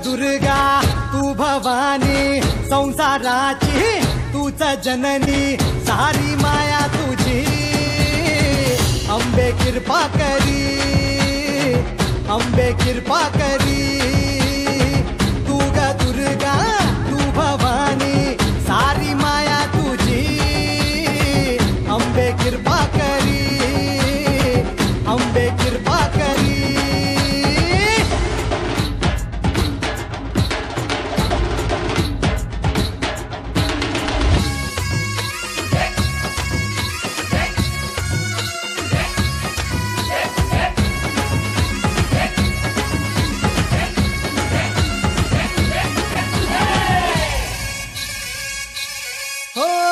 दुर्गा तू भवानी संसाराची तूच जननी सारी माया तुझी अंबे कृपा करी अंबे कृपा करी तू ग दुर्गा तू भवानी सारी माया तुझी अंबे कृपा करी अंबे कृपा करी हो